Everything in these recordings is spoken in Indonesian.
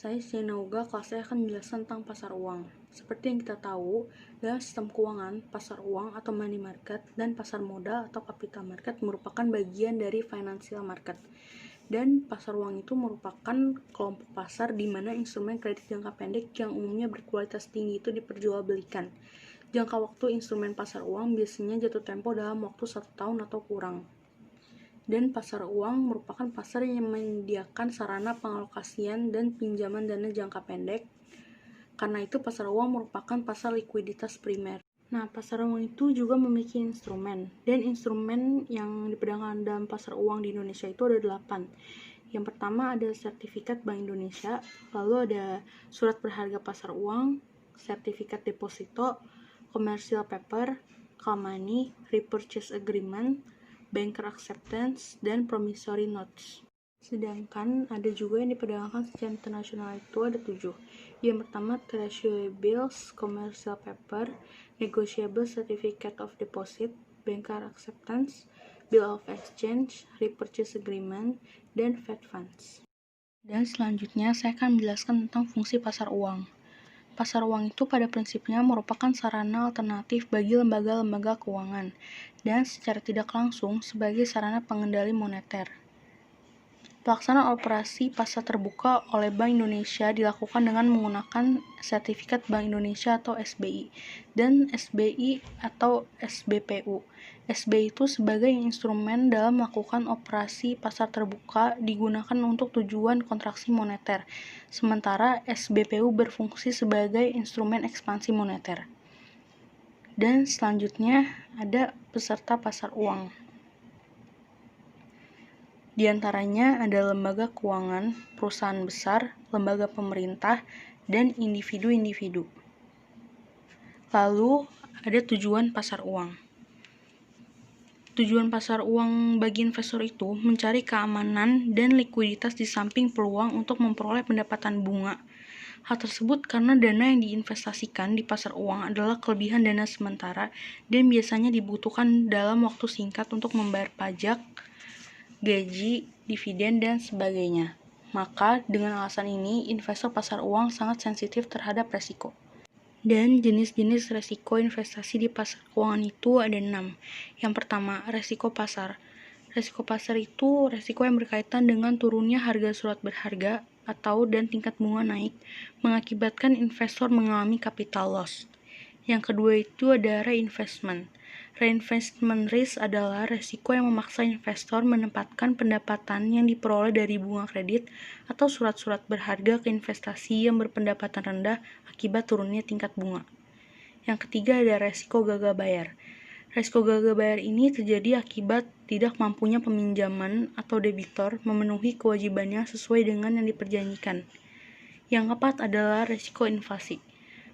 Saya Sienauga, kelas saya akan menjelaskan tentang pasar uang. Seperti yang kita tahu, dalam sistem keuangan, pasar uang atau money market dan pasar modal atau capital market merupakan bagian dari financial market. Dan pasar uang itu merupakan kelompok pasar di mana instrumen kredit jangka pendek yang umumnya berkualitas tinggi itu diperjualbelikan. Jangka waktu instrumen pasar uang biasanya jatuh tempo dalam waktu 1 tahun atau kurang. Dan pasar uang merupakan pasar yang menyediakan sarana pengalokasian dan pinjaman dana jangka pendek. Karena itu pasar uang merupakan pasar likuiditas primer. Nah, pasar uang itu juga memiliki instrumen. Dan instrumen yang diperdagangkan dalam pasar uang di Indonesia itu ada 8. Yang pertama ada sertifikat Bank Indonesia, lalu ada surat berharga pasar uang, sertifikat deposito, commercial paper, call money, repurchase agreement, banker acceptance, dan promissory notes. Sedangkan ada juga yang diperdagangkan secara internasional itu ada 7. Yang pertama treasury bills, commercial paper, negotiable certificate of deposit, banker acceptance, bill of exchange, repurchase agreement, dan Fed funds. Dan selanjutnya saya akan menjelaskan tentang fungsi pasar uang. Pasar uang itu pada prinsipnya merupakan sarana alternatif bagi lembaga-lembaga keuangan dan secara tidak langsung sebagai sarana pengendali moneter. Pelaksanaan operasi pasar terbuka oleh Bank Indonesia dilakukan dengan menggunakan sertifikat Bank Indonesia atau SBI dan SBI atau SBPU. SBI itu sebagai instrumen dalam melakukan operasi pasar terbuka digunakan untuk tujuan kontraksi moneter, sementara SBPU berfungsi sebagai instrumen ekspansi moneter. Dan selanjutnya ada peserta pasar uang. Di antaranya ada lembaga keuangan, perusahaan besar, lembaga pemerintah, dan individu-individu. Lalu ada tujuan pasar uang. Tujuan pasar uang bagi investor itu mencari keamanan dan likuiditas di samping peluang untuk memperoleh pendapatan bunga. Hal tersebut karena dana yang diinvestasikan di pasar uang adalah kelebihan dana sementara dan biasanya dibutuhkan dalam waktu singkat untuk membayar pajak, gaji, dividen, dan sebagainya. Maka dengan alasan ini, investor pasar uang sangat sensitif terhadap resiko. Dan jenis-jenis resiko investasi di pasar keuangan itu ada 6. Yang pertama, resiko pasar. Resiko pasar itu resiko yang berkaitan dengan turunnya harga surat berharga atau dan tingkat bunga naik, mengakibatkan investor mengalami capital loss. Yang kedua itu ada reinvestment. Reinvestment risk adalah resiko yang memaksa investor menempatkan pendapatan yang diperoleh dari bunga kredit atau surat-surat berharga ke investasi yang berpendapatan rendah akibat turunnya tingkat bunga. Yang ketiga ada resiko gagal bayar. Resiko gagal bayar ini terjadi akibat tidak mampunya peminjaman atau debitor memenuhi kewajibannya sesuai dengan yang diperjanjikan. Yang keempat adalah resiko inflasi.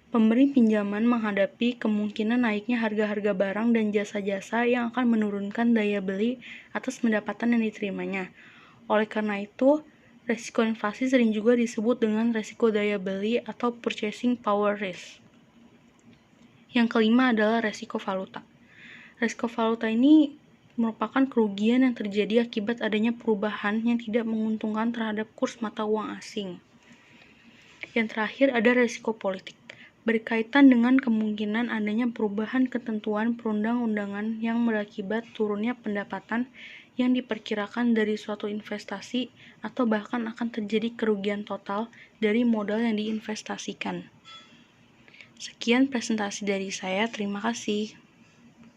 Pemberi pinjaman menghadapi kemungkinan naiknya harga-harga barang dan jasa-jasa yang akan menurunkan daya beli atas pendapatan yang diterimanya. Oleh karena itu, resiko inflasi sering juga disebut dengan resiko daya beli atau purchasing power risk. Yang kelima adalah resiko valuta. Resiko valuta ini merupakan kerugian yang terjadi akibat adanya perubahan yang tidak menguntungkan terhadap kurs mata uang asing. Yang terakhir ada resiko politik. Berkaitan dengan kemungkinan adanya perubahan ketentuan perundang-undangan yang berakibat turunnya pendapatan yang diperkirakan dari suatu investasi atau bahkan akan terjadi kerugian total dari modal yang diinvestasikan. Sekian presentasi dari saya, terima kasih.